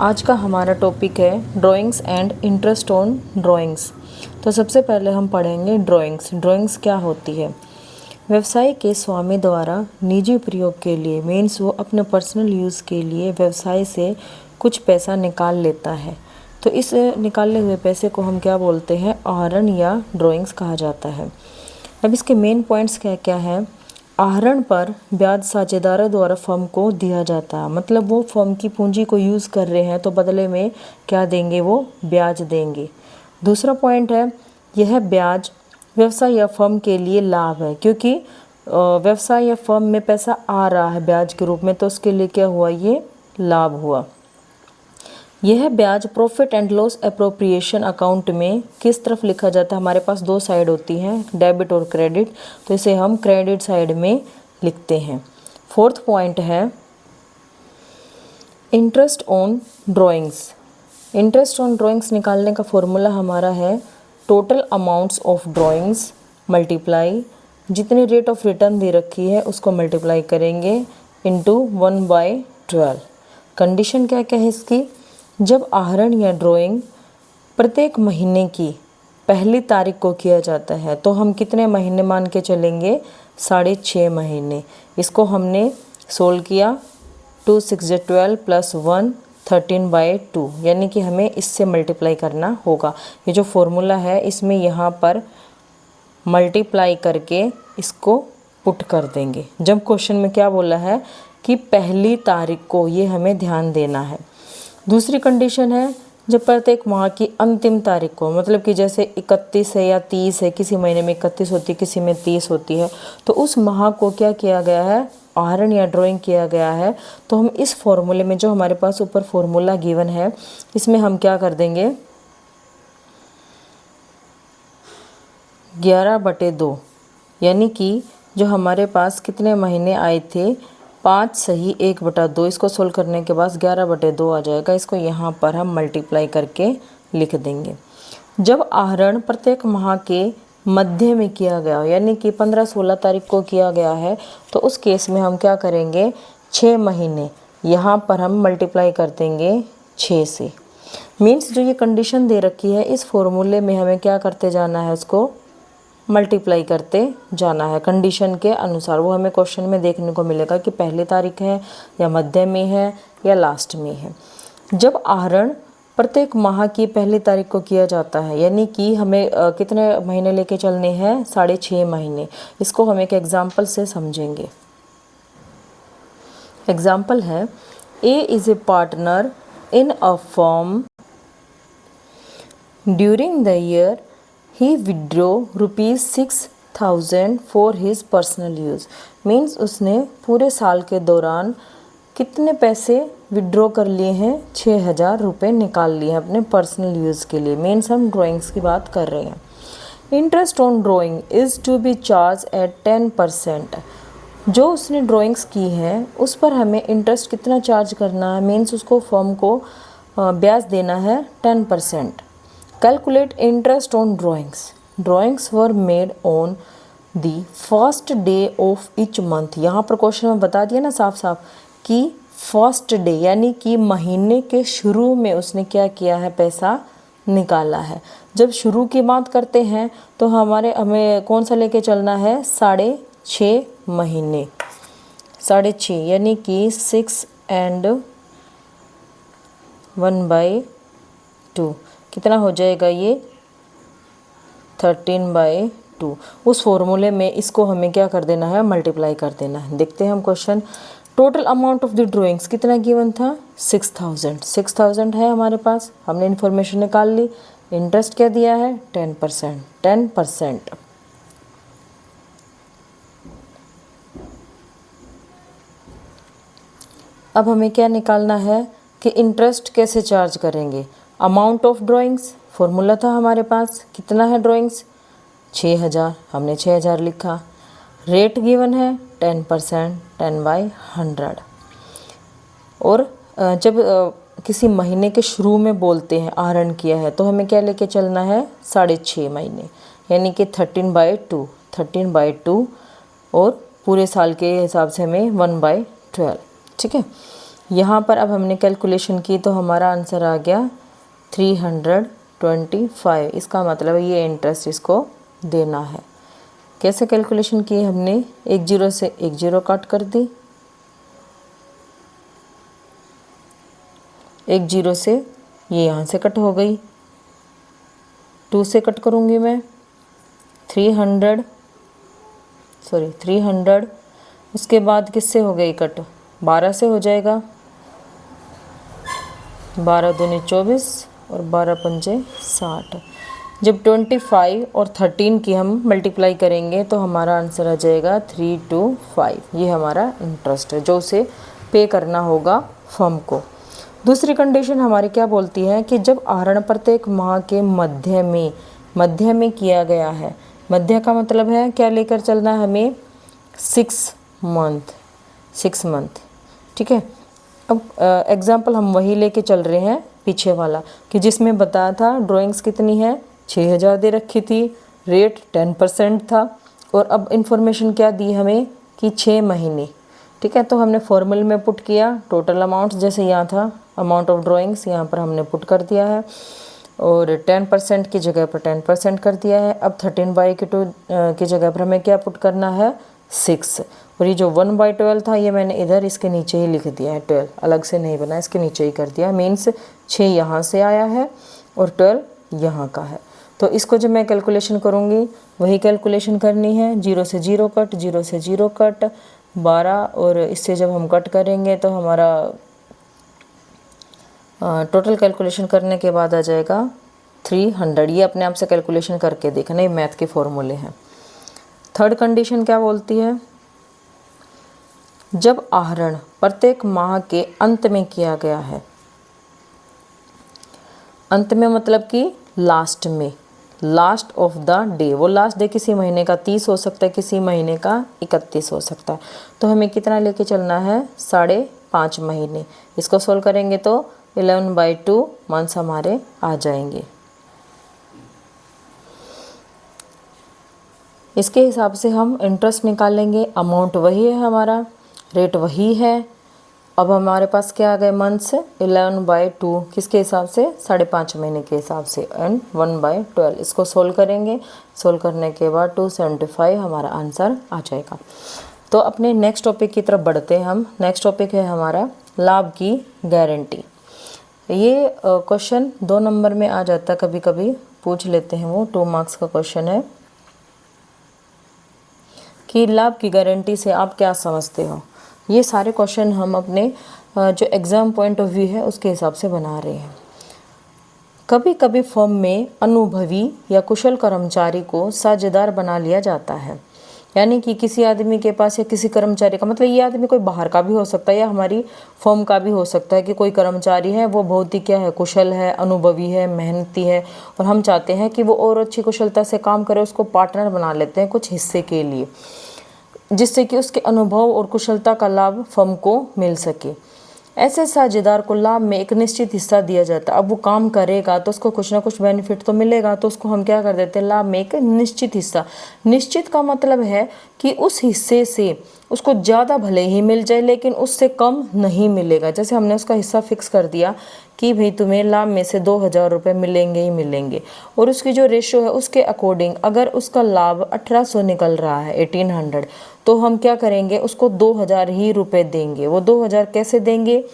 आज का हमारा टॉपिक है drawings and interest on drawings. तो सबसे पहले हम पढ़ेंगे ड्राइंग्स। ड्राइंग्स क्या होती है? व्यवसाय के स्वामी द्वारा निजी प्रयोग के लिए मीन्स वो अपने पर्सनल यूज़ के लिए व्यवसाय से कुछ पैसा निकाल लेता है। तो इस निकाले हुए पैसे को हम क्या बोलते हैं? आहरण या ड्राइंग्स कहा जाता है। अब इसके मेन पॉइंट्स क्या क्या हैं? आहरण पर ब्याज साझेदारों द्वारा फर्म को दिया जाता है, मतलब वो फर्म की पूंजी को यूज़ कर रहे हैं तो बदले में क्या देंगे? वो ब्याज देंगे। दूसरा पॉइंट है, यह ब्याज व्यवसाय या फर्म के लिए लाभ है, क्योंकि व्यवसाय या फर्म में पैसा आ रहा है ब्याज के रूप में, तो उसके लिए क्या हुआ? ये लाभ हुआ। यह ब्याज profit and loss appropriation account में किस तरफ लिखा जाता है? हमारे पास दो साइड होती हैं, डेबिट और क्रेडिट, तो इसे हम क्रेडिट साइड में लिखते हैं। फोर्थ पॉइंट है interest on drawings. Interest on drawings निकालने का फॉर्मूला हमारा है total amounts of drawings multiply जितनी रेट ऑफ रिटर्न दे रखी है उसको मल्टीप्लाई करेंगे इनटू 1/12। कंडीशन क्या क्या है इसकी? जब आहरण या ड्राइंग प्रत्येक महीने की पहली तारीख को किया जाता है तो हम कितने महीने मान के चलेंगे? 6.5 महीने। इसको हमने सोल्व किया, 2 6 12 प्लस 1 13/2, यानी कि हमें इससे मल्टीप्लाई करना होगा। ये जो फॉर्मूला है इसमें यहाँ पर मल्टीप्लाई करके इसको पुट कर देंगे। जब क्वेश्चन में क्या बोला है कि पहली तारीख को, ये हमें ध्यान देना है। दूसरी कंडीशन है जब प्रत्येक माह की अंतिम तारीख को, मतलब कि जैसे 31 है या 30 है, किसी महीने में 31 होती है, किसी में 30 होती है, तो उस माह को क्या किया गया है? आहरण या ड्राइंग किया गया है। तो हम इस फॉर्मूले में जो हमारे पास ऊपर फॉर्मूला गिवन है इसमें हम क्या कर देंगे? 11/2, यानी कि जो हमारे पास कितने महीने आए थे? 5 सही 1/2। इसको सोल्व करने के बाद 11/2 आ जाएगा। इसको यहाँ पर हम मल्टीप्लाई करके लिख देंगे। जब आहरण प्रत्येक माह के मध्य में किया गया, यानी कि 15-16 तारीख को किया गया है, तो उस केस में हम क्या करेंगे? 6 महीने, यहाँ पर हम मल्टीप्लाई कर देंगे 6 से। मीन्स जो ये कंडीशन दे रखी है इस फॉर्मूले में हमें क्या करते जाना है? उसको मल्टीप्लाई करते जाना है कंडीशन के अनुसार। वो हमें क्वेश्चन में देखने को मिलेगा कि पहली तारीख है या मध्य में है या लास्ट में है। जब आहरण प्रत्येक माह की पहली तारीख को किया जाता है, यानी कि हमें कितने महीने लेके चलने हैं? 6.5 महीने। इसको हम एक एग्जाम्पल से समझेंगे। एग्जाम्पल है, A is a partner in a firm during the year he withdraw ₹6,000 for his personal use। Means उसने पूरे साल के दौरान कितने पैसे विड्रॉ कर लिए हैं? 6,000 रुपये निकाल लिए हैं अपने पर्सनल यूज़ के लिए। मीन्स हम ड्राइंग्स की बात कर रहे हैं। Interest on drawing is to be charge at 10%। जो उसने ड्राइंग्स की हैं उस पर हमें इंटरेस्ट कितना चार्ज करना है? मीन्स उसको फर्म को ब्याज देना है 10%। Calculate interest on drawings. Drawings were made on the first day of each month. यहाँ पर क्वेश्चन में बता दिया ना साफ साफ कि फर्स्ट डे, यानी कि महीने के शुरू में उसने क्या किया है? पैसा निकाला है। जब शुरू की बात करते हैं तो हमें कौन सा लेके चलना है? 6.5 महीने। 6.5 यानी कि 6 and 1/2 कितना हो जाएगा? ये 13/2। उस फॉर्मूले में इसको हमें क्या कर देना है? मल्टीप्लाई कर देना है। देखते हैं हम question. Total amount of the drawings कितना गिवन था? 6,000। 6,000 है हमारे पास, हमने इन्फॉर्मेशन निकाल ली। इंटरेस्ट क्या दिया है? 10%। 10%। अब हमें क्या निकालना है कि इंटरेस्ट कैसे चार्ज करेंगे? अमाउंट ऑफ ड्राइंग्स, फॉर्मूला था हमारे पास, कितना है ड्राइंग्स? 6,000, हमने 6,000 लिखा। रेट गिवन है 10%, 10/100। और जब किसी महीने के शुरू में बोलते हैं आहरण किया है तो हमें क्या लेके चलना है? 6.5 महीने, यानी कि 13/2। 13/2 और पूरे साल के हिसाब से हमें 1/12। ठीक है। यहाँ पर अब हमने कैलकुलेशन की तो हमारा आंसर आ गया 325। इसका मतलब ये इंटरेस्ट इसको देना है। कैसे कैलकुलेशन की हमने, एक जीरो से एक जीरो काट कर दी, एक जीरो से ये यहाँ से कट हो गई, 2 से कट करूँगी मैं 300, उसके बाद किससे हो गई कट, 12 से हो जाएगा, 12 दूनी 24 और 12 पंजे 60। जब 25 और 13 की हम मल्टीप्लाई करेंगे तो हमारा आंसर आ जाएगा 325। ये हमारा इंटरेस्ट है जो उसे पे करना होगा फर्म को। दूसरी कंडीशन हमारी क्या बोलती है कि जब आहरण प्रत्येक माह के मध्य में किया गया है। मध्य का मतलब है क्या लेकर चलना है हमें, 6 मंथ। ठीक है। अब एग्जाम्पल हम वही लेके चल रहे हैं पीछे वाला, कि जिसमें बताया था ड्राइंग्स कितनी है, 6000 दे रखी थी, रेट 10% था, और अब इन्फॉर्मेशन क्या दी हमें कि 6 महीने। ठीक है। तो हमने फॉर्मूले में पुट किया टोटल अमाउंट, जैसे यहाँ था अमाउंट ऑफ ड्राइंग्स, यहाँ पर हमने पुट कर दिया है और 10% की जगह पर 10% कर दिया है। अब 13/2 की जगह पर हमें क्या पुट करना है, 6। और ये जो 1/12 था ये मैंने इधर इसके नीचे ही लिख दिया है, 12 अलग से नहीं बना, इसके नीचे ही कर दिया। मीन्स 6 यहाँ से आया है और 12 यहाँ का है। तो इसको जब मैं कैलकुलेशन करूँगी वही कैलकुलेशन करनी है, 0 से 0 कट, 0 से 0 कट, 12, और इससे जब हम कट करेंगे तो हमारा टोटल कैलकुलेशन करने के बाद आ जाएगा 300। ये अपने आप से कैलकुलेशन करके देखना, ये मैथ के फॉर्मूले हैं। थर्ड कंडीशन क्या बोलती है, जब आहरण प्रत्येक माह के अंत में किया गया है। अंत में मतलब कि लास्ट में, लास्ट ऑफ द डे। वो लास्ट डे किसी महीने का 30 हो सकता है, किसी महीने का 31 हो सकता है। तो हमें कितना लेके चलना है, 5.5 महीने। इसको सोल्व करेंगे तो 11/2 मंथ्स हमारे आ जाएंगे। इसके हिसाब से हम इंटरेस्ट निकालेंगे। अमाउंट वही है हमारा, रेट वही है। अब हमारे पास क्या आ गए मंथ्स, 11/2 किसके हिसाब से, 5.5 महीने के हिसाब से, एंड 1/12। इसको सोल्व करेंगे, सोल्व करने के बाद 275 हमारा आंसर आ जाएगा। तो अपने नेक्स्ट टॉपिक की तरफ बढ़ते हैं हम। नेक्स्ट टॉपिक है हमारा लाभ की गारंटी। ये क्वेश्चन 2 नंबर में आ जाता है, कभी कभी पूछ लेते हैं, वो 2 मार्क्स का क्वेश्चन है कि लाभ की गारंटी से आप क्या समझते हो। ये सारे क्वेश्चन हम अपने जो एग्ज़ाम पॉइंट ऑफ व्यू है उसके हिसाब से बना रहे हैं। कभी कभी फर्म में अनुभवी या कुशल कर्मचारी को साझेदार बना लिया जाता है, यानी कि किसी आदमी के पास या किसी कर्मचारी का, मतलब ये आदमी कोई बाहर का भी हो सकता है या हमारी फर्म का भी हो सकता है, कि कोई कर्मचारी है वो बहुत ही क्या है, कुशल है, अनुभवी है, मेहनती है, और हम चाहते हैं कि वो और अच्छी कुशलता से काम करे। उसको पार्टनर बना लेते हैं कुछ हिस्से के लिए, जिससे कि उसके अनुभव और कुशलता का लाभ फर्म को मिल सके। ऐसे साझेदार को लाभ में एक निश्चित हिस्सा दिया जाता है। अब वो काम करेगा तो उसको कुछ ना कुछ बेनिफिट तो मिलेगा, तो उसको हम क्या कर देते हैं, लाभ में एक निश्चित हिस्सा। निश्चित का मतलब है कि उस हिस्से से उसको ज़्यादा भले ही मिल जाए लेकिन उससे कम नहीं मिलेगा। जैसे हमने उसका हिस्सा फिक्स कर दिया कि भाई तुम्हें लाभ में से 2000 रुपये मिलेंगे ही मिलेंगे, और उसकी जो रेशो है उसके अकॉर्डिंग अगर उसका लाभ 1800 निकल रहा है, 1800, तो हम क्या करेंगे, उसको 2000 ही रुपये देंगे। वो 2000 कैसे देंगे,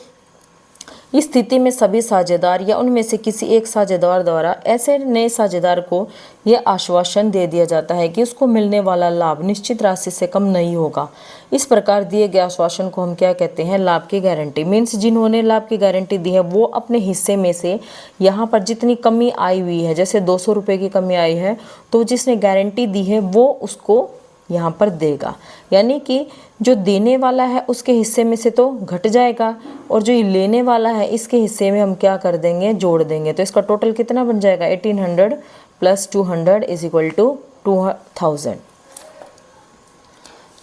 इस स्थिति में सभी साझेदार या उनमें से किसी एक साझेदार द्वारा ऐसे नए साझेदार को यह आश्वासन दे दिया जाता है कि उसको मिलने वाला लाभ निश्चित राशि से कम नहीं होगा। इस प्रकार दिए गए आश्वासन को हम क्या कहते हैं, लाभ की गारंटी। मीन्स जिन्होंने लाभ की गारंटी दी है वो अपने हिस्से में से यहाँ पर जितनी कमी आई हुई है, जैसे 200 रुपये की कमी आई है, तो जिसने गारंटी दी है वो उसको यहाँ पर देगा। यानी कि जो देने वाला है उसके हिस्से में से तो घट जाएगा, और जो ये लेने वाला है इसके हिस्से में हम क्या कर देंगे, जोड़ देंगे। तो इसका टोटल कितना बन जाएगा, 1800 + 200 = 2000।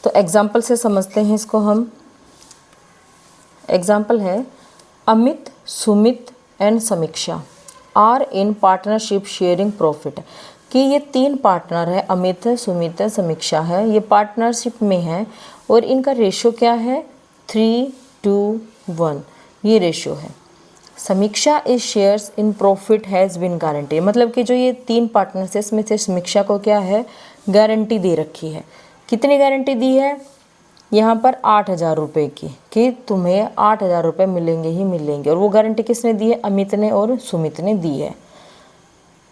तो एग्जाम्पल से समझते हैं इसको हम। एग्जाम्पल है, Amit, Sumit and Samiksha are in partnership sharing profit. कि ये 3 पार्टनर है, अमित है, सुमित है, समीक्षा है, ये पार्टनरशिप में है और इनका रेशो क्या है, 3:1। ये रेशियो है। समीक्षा is shares in profit has been guarantee, मतलब कि जो ये 3 पार्टनर्स है इसमें से समीक्षा को क्या है, गारंटी दे रखी है। कितनी गारंटी दी है, यहाँ पर 8,000 रुपये की, कि तुम्हें 8,000 रुपये मिलेंगे ही मिलेंगे, और वो गारंटी किसने दी है, अमित ने और सुमित ने दी है।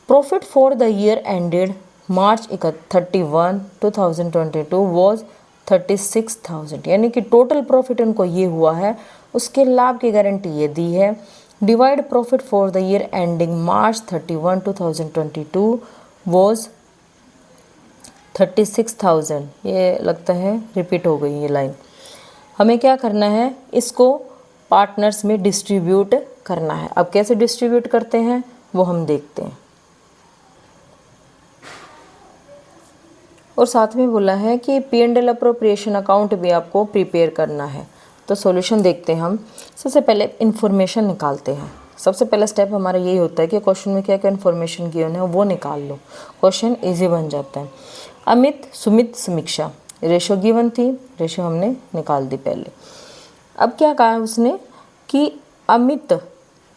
Profit for the year ended March 31, 2022 was 36,000, यानी कि टोटल प्रॉफिट उनको ये हुआ है, उसके लाभ की गारंटी ये दी है। Divide profit for the year ending March 31, 2022 was 36,000। ये लगता है रिपीट हो गई ये लाइन। हमें क्या करना है, इसको पार्टनर्स में डिस्ट्रीब्यूट करना है। अब कैसे डिस्ट्रीब्यूट करते हैं वो हम देखते हैं। और साथ में बोला है कि P&L अप्रोप्रिएशन अकाउंट भी आपको प्रिपेयर करना है। तो सॉल्यूशन देखते हैं हम। सबसे पहले इन्फॉर्मेशन निकालते हैं। सबसे पहला स्टेप हमारा यही होता है कि क्वेश्चन में क्या क्या इन्फॉर्मेशन गिवन है वो निकाल लो, क्वेश्चन इजी बन जाता है। अमित, सुमित, समीक्षा, रेशो गिवन थी, रेशो हमने निकाल दी पहले। अब क्या कहा उसने कि अमित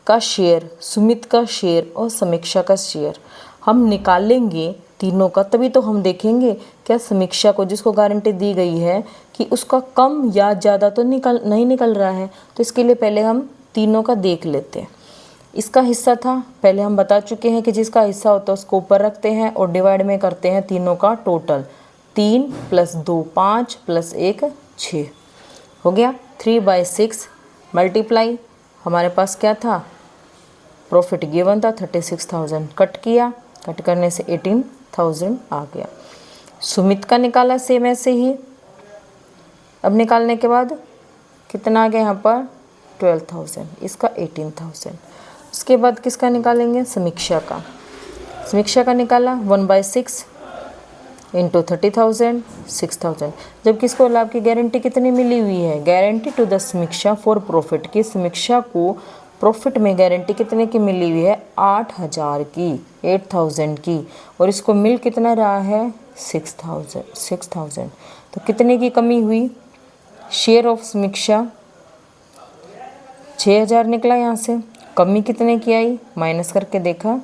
का शेयर, सुमित का शेयर और समीक्षा का शेयर हम निकालेंगे तीनों का, तभी तो हम देखेंगे क्या समीक्षा को, जिसको गारंटी दी गई है, कि उसका कम या ज़्यादा तो नहीं निकल रहा है। तो इसके लिए पहले हम तीनों का देख लेते हैं। इसका हिस्सा था, पहले हम बता चुके हैं कि जिसका हिस्सा होता है उसको ऊपर रखते हैं और डिवाइड में करते हैं तीनों का टोटल। 3 + 2 5 + 1 6 हो गया। 3/6 मल्टीप्लाई, हमारे पास क्या था, प्रॉफिट गिवन था 36,000, कट किया, कट करने से 18,000 आ गया। सुमित का निकाला सेम ऐसे ही। अब निकालने के बाद कितना आ गया यहाँ पर 12,000, इसका 18,000। उसके बाद किसका निकालेंगे, समीक्षा का। समीक्षा का निकाला 1/6 × 30,000 6,000। जब किसको लाभ की गारंटी कितनी मिली हुई है, गारंटी टू द समीक्षा फॉर प्रॉफिट की, समीक्षा को प्रॉफिट में गारंटी कितने की मिली हुई है, 8,000 की, 8,000 की, और इसको मिल कितना रहा है 6,000। तो कितने की कमी हुई, शेयर ऑफ समीक्षा 6,000 निकला, यहाँ से कमी कितने की आई, माइनस करके देखा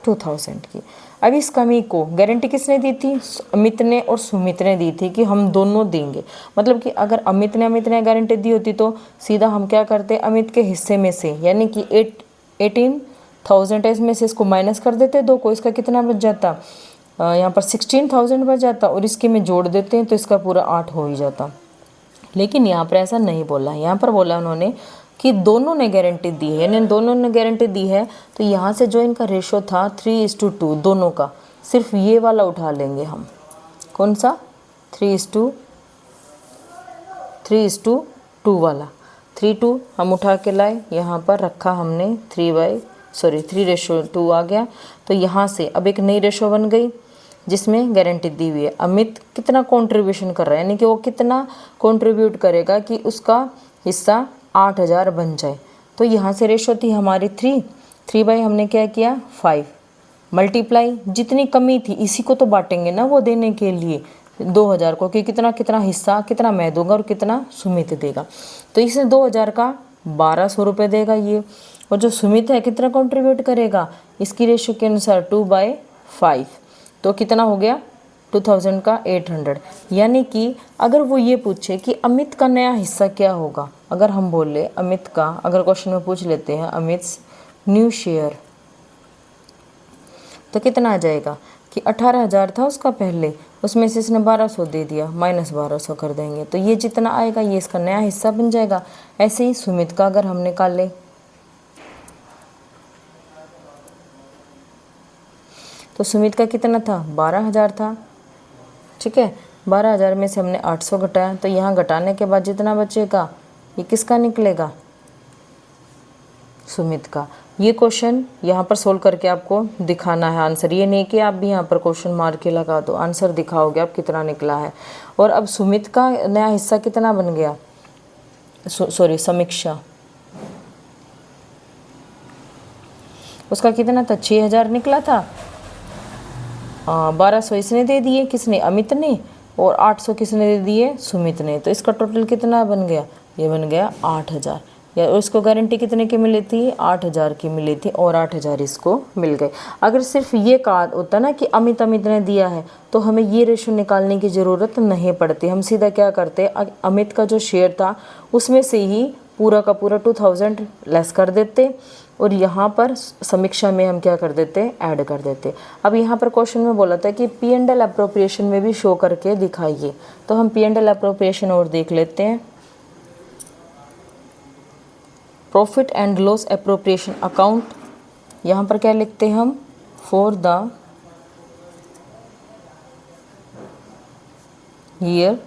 2,000 की। अब इस कमी को गारंटी किसने दी थी, अमित ने और सुमित ने दी थी कि हम दोनों देंगे। मतलब कि अगर अमित ने गारंटी दी होती तो सीधा हम क्या करते, अमित के हिस्से में से यानी कि 18,000 इसमें से इसको माइनस कर देते 2 को, इसका कितना बच जाता, यहाँ पर 16,000 बच जाता, और इसके में जोड़ देते हैं तो इसका पूरा 8 हो ही जाता। लेकिन यहाँ पर ऐसा नहीं बोला, यहाँ पर बोला उन्होंने कि दोनों ने गारंटी दी है, यानी दोनों ने गारंटी दी है, तो यहाँ से जो इनका रेशो था 3:2 दोनों का, सिर्फ ये वाला उठा लेंगे हम। कौन सा, 3:2 वाला, 3:2 हम उठा के लाए, यहाँ पर रखा हमने 3:2 आ गया। तो यहाँ से अब एक नई रेशो बन गई जिसमें गारंटी दी हुई है। अमित कितना कंट्रीब्यूशन कर रहा है, यानी कि वो कितना कंट्रीब्यूट करेगा कि उसका हिस्सा 8,000 बन जाए। तो यहाँ से रेशो थी हमारी 3 बाई हमने क्या किया 5 मल्टीप्लाई, जितनी कमी थी इसी को तो बांटेंगे ना वो देने के लिए 2,000 को, कि कितना कितना हिस्सा, कितना मैं दूंगा और कितना सुमित देगा। तो इसने 2,000 का 1,200 रुपये देगा ये, और जो सुमित है कितना कंट्रीब्यूट करेगा, इसकी रेशो के अनुसार 2/5, तो कितना हो गया 2,000 का 800। यानी कि अगर वो ये पूछे कि अमित का नया हिस्सा क्या होगा, अगर हम बोले अमित का, अगर क्वेश्चन में पूछ लेते हैं अमित्स न्यू शेयर, तो कितना आ जाएगा कि 18,000 था उसका पहले, उसमें से इसने 1,200 दे दिया, -1,200 कर देंगे, तो ये जितना आएगा ये इसका नया हिस्सा बन जाएगा। ऐसे ही सुमित का अगर हम निकाल ले, तो सुमित का कितना था 12,000 था, ठीक है। 12,000 में से हमने 800 घटाया, तो यहाँ घटाने के बाद जितना बचेगा ये किसका निकलेगा, सुमित का। ये क्वेश्चन यहाँ पर सोल्व करके आपको दिखाना है आंसर, ये नहीं कि आप भी यहाँ पर क्वेश्चन मार के लगा दो, आंसर दिखाओगे आप कितना निकला है। और अब सुमित का नया हिस्सा कितना बन गया, सॉरी समीक्षा, उसका कितना था 6,000 निकला था, 1,200 इसने दे दिए, किसने, अमित ने, और 800 किसने दे दिए, सुमित ने। तो इसका टोटल कितना बन गया, ये बन गया 8,000। या उसको गारंटी कितने की मिली थी, 8,000 की मिली थी और 8,000 इसको मिल गए। अगर सिर्फ ये कहा होता ना कि अमित ने दिया है तो हमें ये रेशो निकालने की ज़रूरत नहीं पड़ती, हम सीधा क्या करते, अमित का जो शेयर था उसमें से ही पूरा का पूरा 2000 लेस कर देते और यहाँ पर समीक्षा में हम क्या कर देते, ऐड कर देते। अब यहाँ पर क्वेश्चन में बोला था कि पी एंड एल अप्रोप्रिएशन में भी शो करके दिखाइए, तो हम पी एंड एल अप्रोप्रिएशन और देख लेते हैं। Profit and loss appropriation account, यहाँ पर क्या लिखते हैं हम, फॉर द ईयर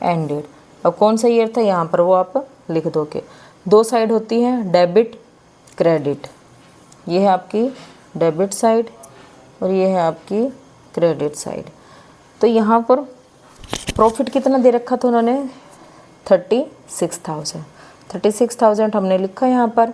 एंडेड। अब कौन सा ईयर था यहाँ पर वो आप लिख दोगे। दो साइड होती है, डेबिट क्रेडिट, ये है आपकी डेबिट साइड और ये है आपकी क्रेडिट साइड। तो यहाँ पर प्रॉफिट कितना दे रखा था उन्होंने, 36,000 हमने लिखा यहाँ पर।